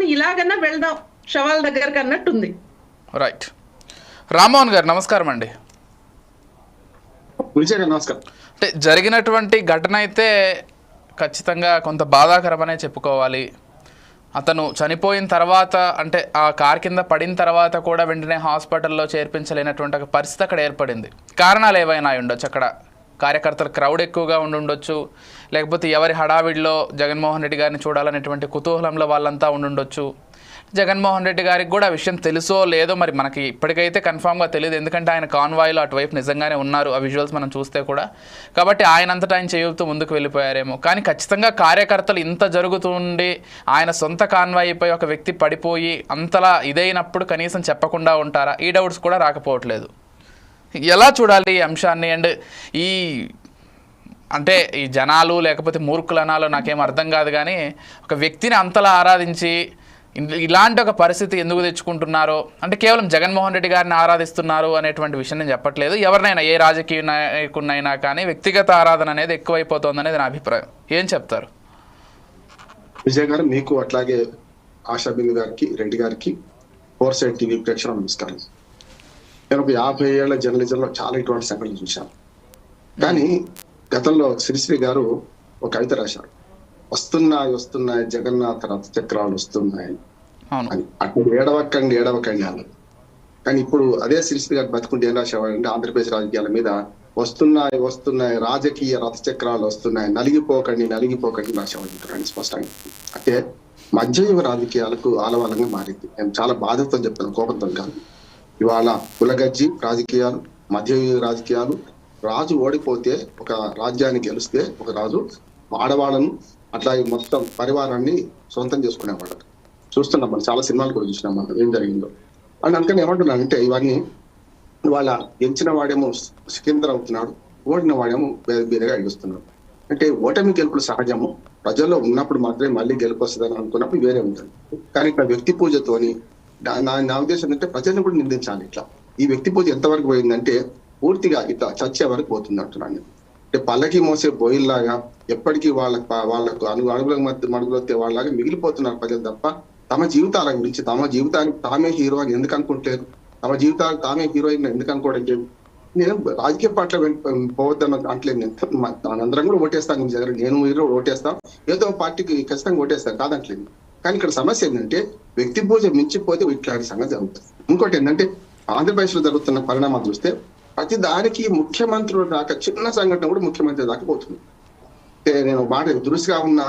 పోనీ ఇలాగన్నా వెళ్దాం శవాల దగ్గరకు అన్నట్టుంది. రైట్. రామ్మోహన్ గారు నమస్కారం అండి. నమస్కారం. అంటే జరిగినటువంటి ఘటన అయితే ఖచ్చితంగా కొంత బాధాకరమనే చెప్పుకోవాలి. అతను చనిపోయిన తర్వాత అంటే ఆ కార్ కింద పడిన తర్వాత కూడా వెంటనే హాస్పిటల్లో చేర్పించలేనటువంటి ఒక పరిస్థితి అక్కడ ఏర్పడింది. కారణాలు ఏవైనా ఉండొచ్చు, అక్కడ కార్యకర్తల క్రౌడ్ ఎక్కువగా ఉండుండొచ్చు, లేకపోతే ఎవరి హడావిడిలో జగన్మోహన్ రెడ్డి గారిని చూడాలనేటువంటి కుతూహలంలో వాళ్ళంతా ఉండుండొచ్చు. జగన్మోహన్ రెడ్డి గారికి కూడా ఆ విషయం తెలుసో లేదో మరి మనకి ఇప్పటికైతే కన్ఫామ్గా తెలియదు, ఎందుకంటే ఆయన కాన్వాయ్లో అటువైపు నిజంగానే ఉన్నారు, ఆ విజువల్స్ మనం చూస్తే కూడా. కాబట్టి ఆయనంతటా ఆయన చేయుతూ ముందుకు వెళ్ళిపోయారేమో. కానీ ఖచ్చితంగా కార్యకర్తలు ఇంత జరుగుతుండి ఆయన సొంత కాన్వాయ్పై ఒక వ్యక్తి పడిపోయి అంతలా ఇదైనప్పుడు కనీసం చెప్పకుండా ఉంటారా? ఈ డౌట్స్ కూడా రాకపోవట్లేదు. ఎలా చూడాలి ఈ అంశాన్ని? అండ్ ఈ అంటే ఈ జనాలు లేకపోతే మూర్ఖులు అనాలో నాకేం అర్థం కాదు, కానీ ఒక వ్యక్తిని అంతలా ఆరాధించి ఇలాంటి ఒక పరిస్థితి ఎందుకు తెచ్చుకుంటున్నారో, అంటే కేవలం జగన్మోహన్ రెడ్డి గారిని ఆరాధిస్తున్నారు అనేటువంటి విషయం నేను చెప్పట్లేదు. ఎవరినైనా ఏ రాజకీయ నాయకుడినైనా కానీ వ్యక్తిగత ఆరాధన అనేది ఎక్కువైపోతుంది అనేది నా అభిప్రాయం. ఏం చెప్తారు? విజయ్ గారు, మీకు అట్లాగే ఆశాబిందు గారికి, రెడ్డి గారికి, 4 సైడ్ టీవీ ప్రేక్షకులకు నమస్కారం. నేను ఒక 50 ఏళ్ల జర్నలిజంలో చాలా ఇటువంటి సంఘటనలు చూశాను. కానీ గతంలో శ్రీశ్రీ గారు ఒక కవిత రాశారు, వస్తున్నాయి జగన్నాథ రథ చక్రాలు వస్తున్నాయి అని. అటు ఏడవకండి అన్నారు. కానీ ఇప్పుడు అదే శ్రీశ్రీ గారు బతుకుంటే ఏం రాసేవాడంటే ఆంధ్రప్రదేశ్ రాజకీయాల మీద వస్తున్నాయి రాజకీయ రథ చక్రాలు వస్తున్నాయి, నలిగిపోకండి రాసేవాడు స్పష్టంగా. అంటే మధ్యయుగ రాజకీయాలకు ఆలవాలంగా మారింది. నేను చాలా బాధతో చెప్తాను, కోపంతో కాదు. ఇవాళ కులగజ్జి రాజకీయాలు, మధ్యయుగ రాజకీయాలు, రాజు ఓడిపోతే ఒక రాజ్యాన్ని గెలిస్తే ఒక రాజు ఆడవాళ్ళను అట్లాగే మొత్తం పరివారాన్ని సొంతం చేసుకునేవాడు. చూస్తున్నాం మనం, చాలా సినిమాలు కూడా చూసినాం మనం ఏం జరిగిందో. అని అందుకని ఏమంటున్నానంటే ఇవన్నీ వాళ్ళ గెలిచిన వాడేమో సికిందర్ అవుతున్నాడు, ఓడిన వాడేమో బేరగా అడుగుస్తున్నాడు. అంటే ఓటమి గెలుపులు సహజము, ప్రజల్లో ఉన్నప్పుడు మాత్రమే మళ్ళీ గెలుపు వస్తుందని అనుకున్నప్పుడు వేరే ఉంటుంది. కానీ ఇక్కడ వ్యక్తి పూజతోని నా ఉద్దేశం ఏంటంటే ప్రజలను కూడా నిందించాలి. ఇట్లా ఈ వ్యక్తి పూజ ఎంతవరకు పోయిందంటే పూర్తిగా ఇట్లా చచ్చే వరకు పోతుంది అంటున్నాను. అంటే పల్లకి మోసే బోయిల్లాగా ఎప్పటికీ వాళ్ళకు అడుగుల మడుగులొత్తే వాళ్ళలాగా మిగిలిపోతున్నారు ప్రజలు తప్ప తమ జీవితాల గురించి, తమ జీవితానికి తామే హీరో అని ఎందుకు అనుకుంటలేరు, తమ జీవితాలకు తామే హీరోయిన్ ఎందుకు అనుకోవడం లేదు. నేను రాజకీయ పార్టీలో పోవద్దని అంటలేదు. నేను అందరం కూడా ఓటేస్తాను, నేను మీరు ఓటేస్తాం, ఏదో పార్టీకి ఖచ్చితంగా ఓటేస్తాను కాదంటలేదు. కానీ ఇక్కడ సమస్య ఏంటంటే వ్యక్తి పూజ మించిపోతే ఇట్లాంటి సంగతి జరుగుతుంది. ఇంకోటి ఏంటంటే ఆంధ్రప్రదేశ్ లో జరుగుతున్న పరిణామాలు చూస్తే ప్రతి దానికి ముఖ్యమంత్రుల దాకా, చిన్న సంఘటన కూడా ముఖ్యమంత్రి దాకా పోతుంది. నేను మాట దురుసుగా ఉన్న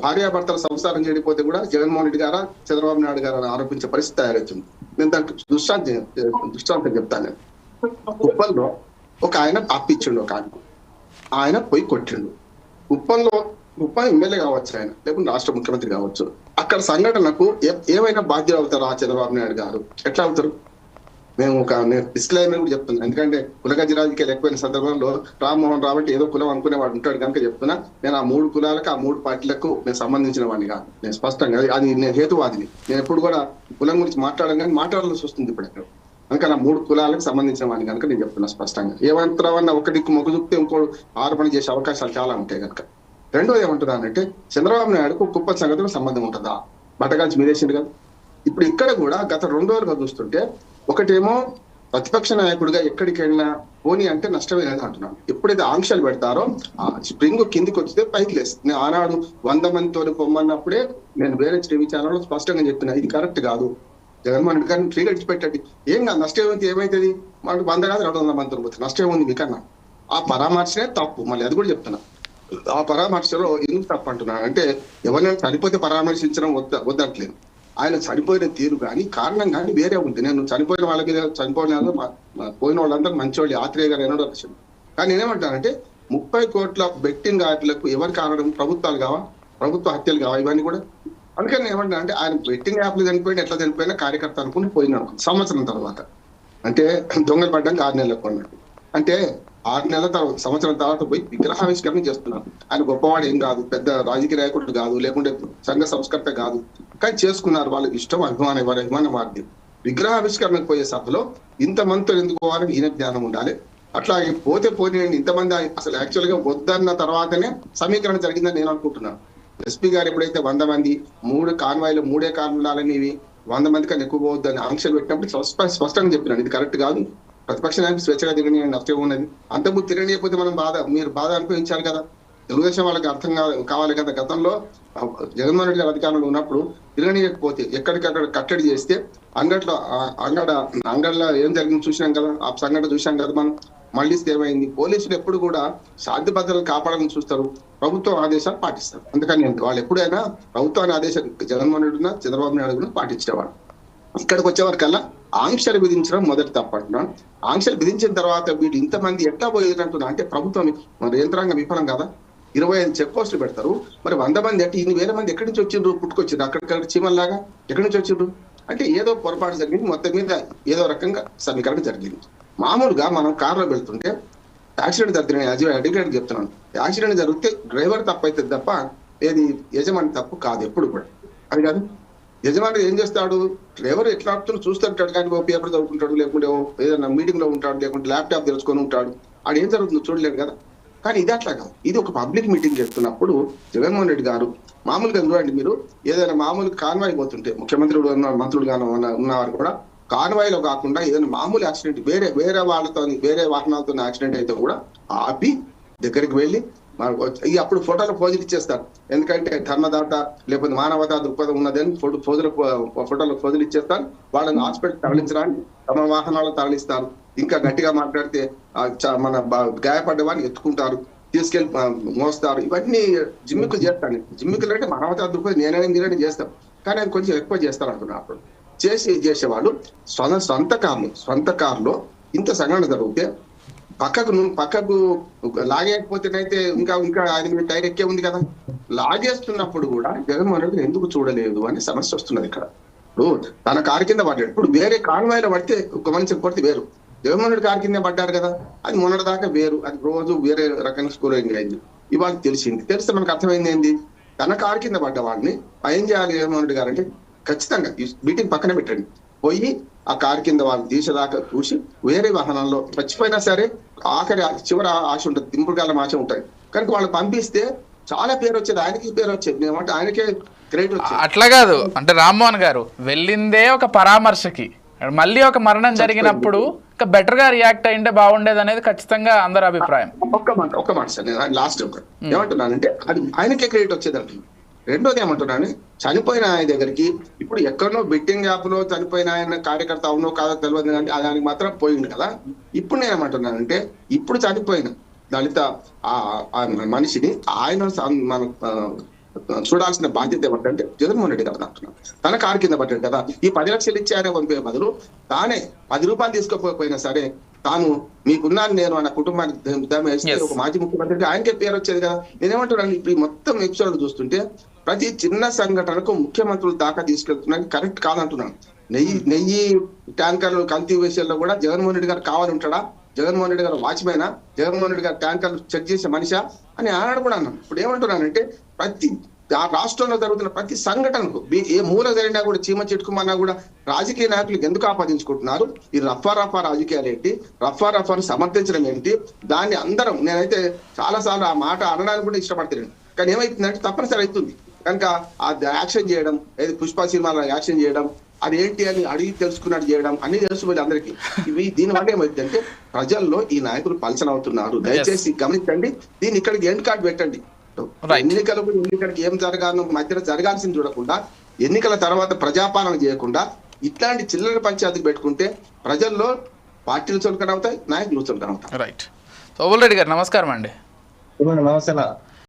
భార్యాభర్తల సంసారం చేయకపోతే కూడా జగన్మోహన్ రెడ్డి గారా చంద్రబాబు నాయుడు గారు ఆరోపించే పరిస్థితి తయారవుతుంది. నేను దానికి దృష్టాంతం చెప్తాను. కుప్పంలో ఒక ఆయన అప్పిచ్చిండు, ఒక ఆయన పోయి కొట్టిండు. కుప్పం ఎమ్మెల్యే కావచ్చు ఆయన, లేకుంటే రాష్ట్ర ముఖ్యమంత్రి కావచ్చు. అక్కడ సంఘటనకు ఏమైనా బాధ్యులు అవుతారు ఆ చంద్రబాబు నాయుడు గారు? ఎట్లా అవుతారు? నేను డిస్క్లైమర్ కూడా చెప్తున్నాను, ఎందుకంటే కులగజ్జి రాజకీయాలు ఎక్కువైన సందర్భంలో రామ్మోహన్ రావు అంటే ఏదో కులం అనుకునేవాడు ఉంటాడు కనుక చెప్తున్నా. నేను ఆ 3 కులాలకు, ఆ 3 పార్టీలకు నేను సంబంధించిన వాడిని కాదు. నేను స్పష్టంగా అది నేను హేతువాదిని. నేను ఎప్పుడు కూడా కులం గురించి మాట్లాడడం కానీ మాట్లాడాల్సి వస్తుంది ఇప్పుడు ఎక్కడ. కనుక నా 3 కులాలకు సంబంధించిన వాడిని కనుక నేను చెప్తున్నా స్పష్టంగా. ఏమంటారన్నా ఒక దిక్కు మొగ్గు చూపితే ఇంకోటి ఆరోపణ చేసే అవకాశాలు చాలా ఉంటాయి కనుక. రెండోది ఏమంటున్నానంటే చంద్రబాబు నాయుడుకు కుప్ప సంగతిలో సంబంధం ఉంటుందా? బట్టగాల్చి మీదేసింది కదా. ఇప్పుడు ఇక్కడ కూడా గత 2 రోజులుగా చూస్తుంటే ఒకటేమో ప్రతిపక్ష నాయకుడిగా ఎక్కడికి వెళ్ళినా పోనీ అంటే నష్టమే లేదు అంటున్నాను. ఎప్పుడైతే ఆంక్షలు పెడతారో ఆ స్ప్రింగ్ కిందికి వచ్చితే పైకి లేస్తుంది. నేను ఆనాడు 100 మందితో పొమ్మన్నప్పుడే నేను వేరే టీవీ ఛానల్లో స్పష్టంగా చెప్తున్నా, ఇది కరెక్ట్ కాదు, జగన్మోహన్ రెడ్డి గారిని ఫ్రీగా ఇచ్చిపెట్టండి. ఏం కాదు, నష్టం ఏమైతుంది? మనకు 100 కాదు 200 మందితో పోతుంది, నష్టం ఉంది మీకన్నా. ఆ పరామర్శనే తప్పు. మళ్ళీ అది కూడా చెప్తున్నా, ఆ పరామర్శలో ఎందుకు తప్పు అంటున్నా అంటే ఎవరైనా చనిపోతే పరామర్శించడం వద్దట్లేదు. ఆయన చనిపోయిన తీరు కానీ కారణం కానీ వేరే ఉంది. నేను చనిపోయిన వాళ్ళ మీద పోయిన వాళ్ళందరూ మంచివాళ్ళు, ఆత్రేయ గారు ఎన్నడో వచ్చింది. కానీ నేనేమంటానంటే 30 కోట్ల బెట్టింగ్ యాప్లకు ఎవరి కారణం? ప్రభుత్వాలు కావా, ప్రభుత్వ హత్యలు కావా, ఇవన్నీ కూడా. అందుకని ఏమంటా అంటే ఆయన బెట్టింగ్ యాప్లు చనిపోయిన ఎట్లా చనిపోయినా కార్యకర్త అనుకుని పోయినాడు సంవత్సరం తర్వాత. అంటే దొంగలు పడ్డానికి 6 నెలలకు కొన్నాడు. అంటే 6 నెలల తర్వాత, సంవత్సరం తర్వాత పోయి విగ్రహావిష్కరణ చేస్తున్నారు. ఆయన గొప్పవాడు ఏం కాదు, పెద్ద రాజకీయ నాయకుడు కాదు, లేకుంటే సంఘ సంస్కర్త కాదు, కానీ చేసుకున్నారు. వాళ్ళకి ఇష్టం, అభిమానం వారిది. విగ్రహావిష్కరణకు పోయే సభలో ఇంతమందితో ఎందుకు పోవాలని ఈయన జ్ఞానం ఉండాలి. అట్లాగే పోతే పోనీ ఇంతమంది అసలు యాక్చువల్ గా వద్దన్న తర్వాతనే సమీకరణ జరిగిందని నేను అనుకుంటున్నాను. ఎస్పీ గారు ఎప్పుడైతే 100 మంది 3 కాన్వాయ్లు 3 కార్లు ఉండాలని ఇవి 100 మంది కన్నా ఎక్కువ పోవద్దని ఆంక్షలు పెట్టినప్పుడు స్పష్టంగా చెప్పినాను, ఇది కరెక్ట్ కాదు, ప్రతిపక్ష నాయకులు స్వేచ్ఛగా తిరగని నష్టం ఉన్నది. అంతకుముందు తిరగనియకపోతే మనం మీరు బాధ అనుభవించాలి కదా. తెలుగుదేశం వాళ్ళకి అర్థం కావాలి కదా. గతంలో జగన్మోహన్ రెడ్డి గారు అధికారంలో ఉన్నప్పుడు తిరగనియకపోతే ఎక్కడికక్కడ కట్టడి చేస్తే అంగడిలో ఏం జరిగింది చూసినాం కదా, ఆ సంఘటన చూసాం కదా మనం. మళ్ళీ ఏమైంది, పోలీసులు ఎప్పుడు కూడా శాంతి భద్రతలు కాపాడాలని చూస్తారు, ప్రభుత్వం ఆదేశాలు పాటిస్తారు. అందుకని వాళ్ళు ఎప్పుడైనా ప్రభుత్వాన్ని ఆదేశాలు జగన్మోహన్ రెడ్డి చంద్రబాబు నాయుడు కూడా పాటించేవాడు. ఇక్కడికి వచ్చేవారికల్లా ఆంక్షలు విధించడం మొదటి తప్పంటున్నాను. ఆంక్షలు విధించిన తర్వాత వీళ్ళు ఇంతమంది ఎట్లా పోయేదంటున్నా అంటే ప్రభుత్వం మరి యంత్రాంగం విఫలం కదా. 25 చెక్ పోస్టులు పెడతారు, మరి 100 మంది అంటే 1,000 మంది ఎక్కడి నుంచి వచ్చిండ్రు, పుట్టుకొచ్చిండ్రు అక్కడిక్కడ చీమల్లాగా ఎక్కడి నుంచి వచ్చిండ్రు అంటే ఏదో పొరపాటు జరిగింది, మొత్తం మీద ఏదో రకంగా సమీకరణ జరిగింది. మామూలుగా మనం కారులో వెళ్తుంటే యాక్సిడెంట్ జరిగిన అడిగేట్ చెప్తున్నాను, యాక్సిడెంట్ జరిగితే డ్రైవర్ తప్పు అవుతుంది తప్ప ఏది యజమాని తప్పు కాదు ఎప్పుడు కూడా. అది కాదు, యజమాని ఏం చేస్తాడు, డ్రైవర్ ఎట్లా ఆడుతున్నా చూస్తుంటాడు, కానీ ఓ పేపర్ చదువుకుంటాడు, లేకుంటే ఏదైనా మీటింగ్ లో ఉంటాడు, లేకుంటే ల్యాప్టాప్ తెలుసుకొని ఉంటాడు, ఆడు ఏం జరుగుతుందో చూడలేడు కదా. కానీ ఇది అట్లా కాదు, ఇది ఒక పబ్లిక్ మీటింగ్ చేస్తున్నప్పుడు జగన్మోహన్ రెడ్డి గారు మామూలుగా చూడండి, మీరు ఏదైనా మామూలు కాన్వాయ్ పోతుంటే ముఖ్యమంత్రి మంత్రులు గాను ఉన్నవారు కూడా కాన్వాయ్లో కాకుండా ఏదైనా మామూలు యాక్సిడెంట్ వేరే వాళ్ళతో వేరే వాహనాలతో యాక్సిడెంట్ అయితే కూడా ఆపి దగ్గరికి వెళ్ళి అప్పుడు ఫోజులు ఇచ్చేస్తారు. ఎందుకంటే ధర్మదాత లేకపోతే మానవతా దృక్పథం ఉన్నదని ఫోటోలకు ఫోజులు ఇచ్చేస్తారు. వాళ్ళని హాస్పిటల్ తరలించడానికి తమ వాహనాలు తరలిస్తారు. ఇంకా గట్టిగా మాట్లాడితే మన గాయపడ్డ వాడిని ఎత్తుకుంటారు, తీసుకెళ్లి మోస్తారు. ఇవన్నీ జిమ్మికులు చేస్తాను. జిమ్మికులు అంటే మానవతా దృక్పథం నేనే చేస్తాం, కానీ అది కొంచెం ఎక్కువ చేస్తారు అంటున్నారు. చేసేవాళ్ళు సొంత కారులో ఇంత సంఘటన జరిగితే పక్కకు లాగేకపోతేనైతే ఇంకా ఆయన మీద టైర్ ఎక్కే ఉంది కదా. లాగేస్తున్నప్పుడు కూడా జగన్మోహన్ రెడ్డి ఎందుకు చూడలేదు అనే సమస్య వస్తున్నది ఇక్కడ. ఇప్పుడు తన కారు కింద పడ్డాడు, ఇప్పుడు వేరే కాన్వాయ్లో పడితే ఒక మనిషి కొడితే వేరు, జగన్మోహన్ రెడ్డి కారు కింద పడ్డారు కదా, అది మొన్నటి దాకా వేరు, అది రోజు వేరే రకంగా స్కోరింగ్ అయింది. ఇవాళ తెలిస్తే మనకు అర్థమైంది ఏంది, తన కారు కింద పడ్డ వాడిని ఏం చేయాలి జగన్మోహన్ రెడ్డి గారు అంటే ఖచ్చితంగా మీటింగ్ పక్కన పెట్టండి, పోయి ఆ కారు కింద వాళ్ళు తీసేదాకా చూసి వేరే వాహనాల్లో చచ్చిపోయినా సరే చివరి ఆశ ఉంటుంది, దింపుడుగాల ఆశ ఉంటాయి కనుక వాళ్ళు పంపిస్తే చాలా పేరు వచ్చేది, ఆయనకి పేరు వచ్చేది, మేమంటే ఆయనకే క్రెడిట్ వచ్చేది. అట్లా కాదు అంటే రామ్మోహన్ గారు వెళ్ళిందే ఒక పరామర్శకి, మళ్ళీ ఒక మరణం జరిగినప్పుడు ఇంకా బెటర్ గా రియాక్ట్ అయింటే బాగుండేది అనేది ఖచ్చితంగా అందరి అభిప్రాయం. ఒక్క మాట సార్, నేను లాస్ట్ ఏమంటున్నానంటే అది ఆయనకే క్రెడిట్ వచ్చేది అంటున్నాను. రెండోది ఏమంటున్నాను, చనిపోయిన ఆయన దగ్గరికి ఇప్పుడు ఎక్కడో బెట్టింగ్ యాప్ లో చనిపోయిన ఆయన కార్యకర్త అవునో కాదో తెలియదు, కానీ దానికి మాత్రం పోయింది కదా. ఇప్పుడు నేను ఏమంటున్నానంటే ఇప్పుడు చనిపోయిన దళిత మనిషిని ఆయన మన చూడాల్సిన బాధ్యత ఏమంటే జగన్మోహన్ రెడ్డి గారు అంటున్నాను. తన కారు కింద పడ్డాడు కదా, ఈ 10 లక్షలు ఇచ్చి ఆయన పంపే బదులు తానే 10 రూపాయలు తీసుకోకపోయినా సరే తాను మీకున్నాను నేను అన్న కుటుంబానికి ఒక మాజీ ముఖ్యమంత్రికి ఆయనకే పేరు వచ్చేది కదా. నేనేమంటున్నాను, ఇప్పుడు ఈ మొత్తం ఎపిసోడ్ చూస్తుంటే ప్రతి చిన్న సంఘటనకు ముఖ్యమంత్రులు దాకా తీసుకెళ్తున్నాను, కరెక్ట్ కాదంటున్నాను. నెయ్యి ట్యాంకర్లు కల్తీ విషయంలో కూడా జగన్మోహన్ రెడ్డి గారు కావాలి ఉంటాడా, జగన్మోహన్ రెడ్డి గారు వాచ్మెనా, జగన్మోహన్ రెడ్డి గారు ట్యాంకర్లు చెక్ చేసే మనిషా అని ఆనాడు కూడా అన్నాను. ఇప్పుడు ఏమంటున్నానంటే ప్రతి రాష్ట్రంలో జరుగుతున్న ప్రతి సంఘటనకు ఏ మూల జరిగినా కూడా చీమ చిట్టుకుమన్నా కూడా రాజకీయ నాయకులకు ఎందుకు ఆపాదించుకుంటున్నారు, ఈ రఫా రాజకీయాలు ఏంటి, రఫాను సమర్థించడం ఏంటి, దాన్ని అందరం నేనైతే చాలా సార్లు ఆ మాట అనడానికి కూడా ఇష్టపడతాను. కానీ ఏమైతుందంటే తప్పనిసరి అవుతుంది కనుక ఆ యాక్షన్ చేయడం, ఏది పుష్ప సినిమాలో యాక్షన్ చేయడం, అది ఏంటి అని అడిగి తెలుసుకున్నట్టు చేయడం అన్ని తెలుసుకోవాలి అందరికి. దీనివల్ల ఏమైందంటే ప్రజల్లో ఈ నాయకులు పలచన అవుతున్నారు. దయచేసి గమనించండి, దీన్ని ఇక్కడికి ఎండ్ కార్డు పెట్టండి. ఎన్నికలకి ఏం జరగాలో మధ్యలో జరగాల్సింది చూడకుండా ఎన్నికల తర్వాత ప్రజాపాలన చేయకుండా ఇట్లాంటి చిల్లర పంచాయతీలు పెట్టుకుంటే ప్రజల్లో పార్టీలు చులకన అవుతాయి, నాయకులు చులకన అవుతాయి. రైట్. రెడ్డి గారు నమస్కారం అండి. నమస్తే.